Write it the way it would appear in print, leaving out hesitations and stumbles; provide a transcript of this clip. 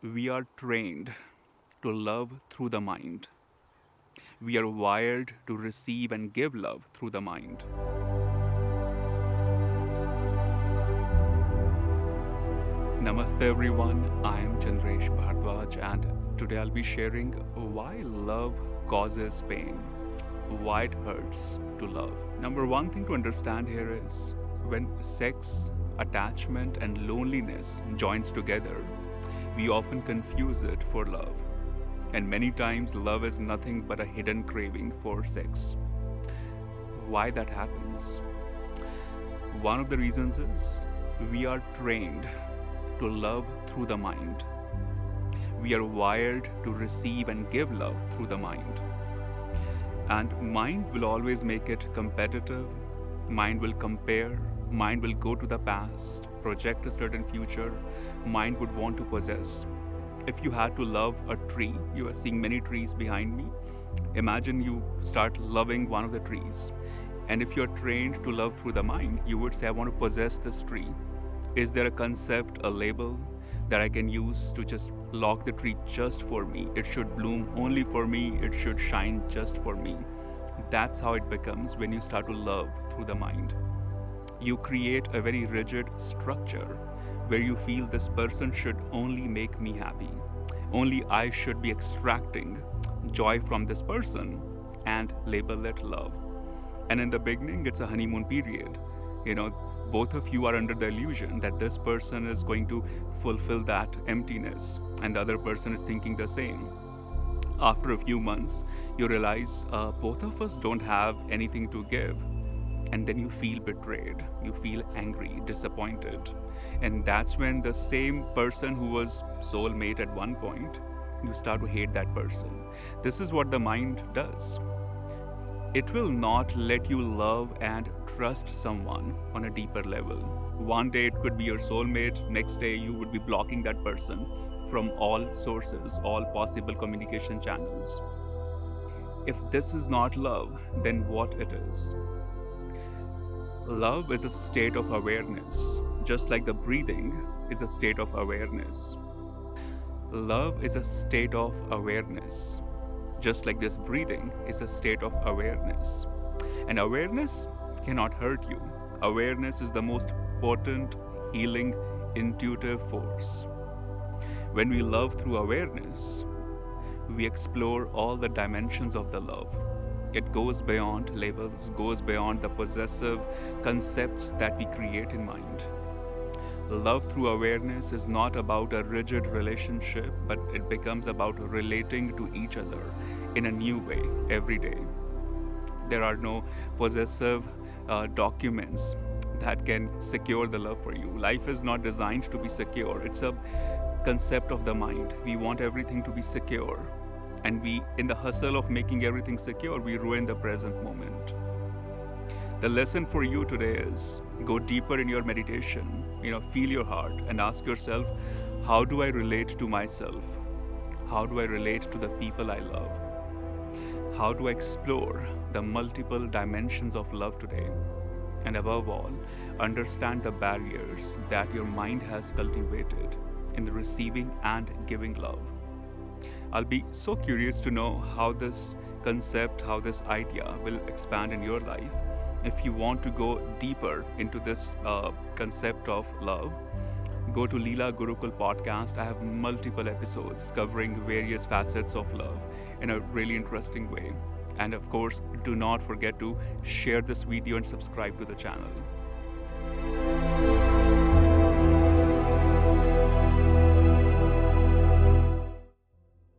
We are trained to love through the mind. We are wired to receive and give love through the mind. Namaste everyone, I am Chandresh Bhardwaj and today I'll be sharing why love causes pain, why it hurts to love. Number one thing to understand here is when sex, attachment and loneliness joins together, we often confuse it for love. And many times love is nothing but a hidden craving for sex. Why that happens? One of the reasons is we are trained to love through the mind. We are wired to receive and give love through the mind. And mind will always make it competitive, mind will compare, mind will go to the past, project a certain future, mind would want to possess. If you had to love a tree, you are seeing many trees behind me. Imagine you start loving one of the trees. And if you're trained to love through the mind, you would say, I want to possess this tree. Is there a concept, a label that I can use to just lock the tree just for me? It should bloom only for me. It should shine just for me. That's how it becomes when you start to love through the mind. You create a very rigid structure where you feel this person should only make me happy. Only I should be extracting joy from this person and label it love. And in the beginning, it's a honeymoon period. Both of you are under the illusion that this person is going to fulfill that emptiness and the other person is thinking the same. After a few months, you realize both of us don't have anything to give. And then you feel betrayed, you feel angry, disappointed. And that's when the same person who was soulmate at one point, you start to hate that person. This is what the mind does. It will not let you love and trust someone on a deeper level. One day it could be your soulmate, next day you would be blocking that person from all sources, all possible communication channels. If this is not love, then what it is? Love is a state of awareness, just like the breathing is a state of awareness. Love is a state of awareness, just like this breathing is a state of awareness. And awareness cannot hurt you. Awareness is the most potent, healing, intuitive force. When we love through awareness, we explore all the dimensions of the love. It goes beyond labels, goes beyond the possessive concepts that we create in mind. Love through awareness is not about a rigid relationship, but it becomes about relating to each other in a new way every day. There are no possessive documents that can secure the love for you. Life is not designed to be secure. It's a concept of the mind. We want everything to be secure. And in the hustle of making everything secure, we ruin the present moment. The lesson for you today is go deeper in your meditation, feel your heart and ask yourself, how do I relate to myself? How do I relate to the people I love? How do I explore the multiple dimensions of love today? And above all, understand the barriers that your mind has cultivated in the receiving and giving love. I'll be so curious to know how this concept, how this idea will expand in your life. If you want to go deeper into this concept of love, go to Leela Gurukul podcast. I have multiple episodes covering various facets of love in a really interesting way. And of course, do not forget to share this video and subscribe to the channel.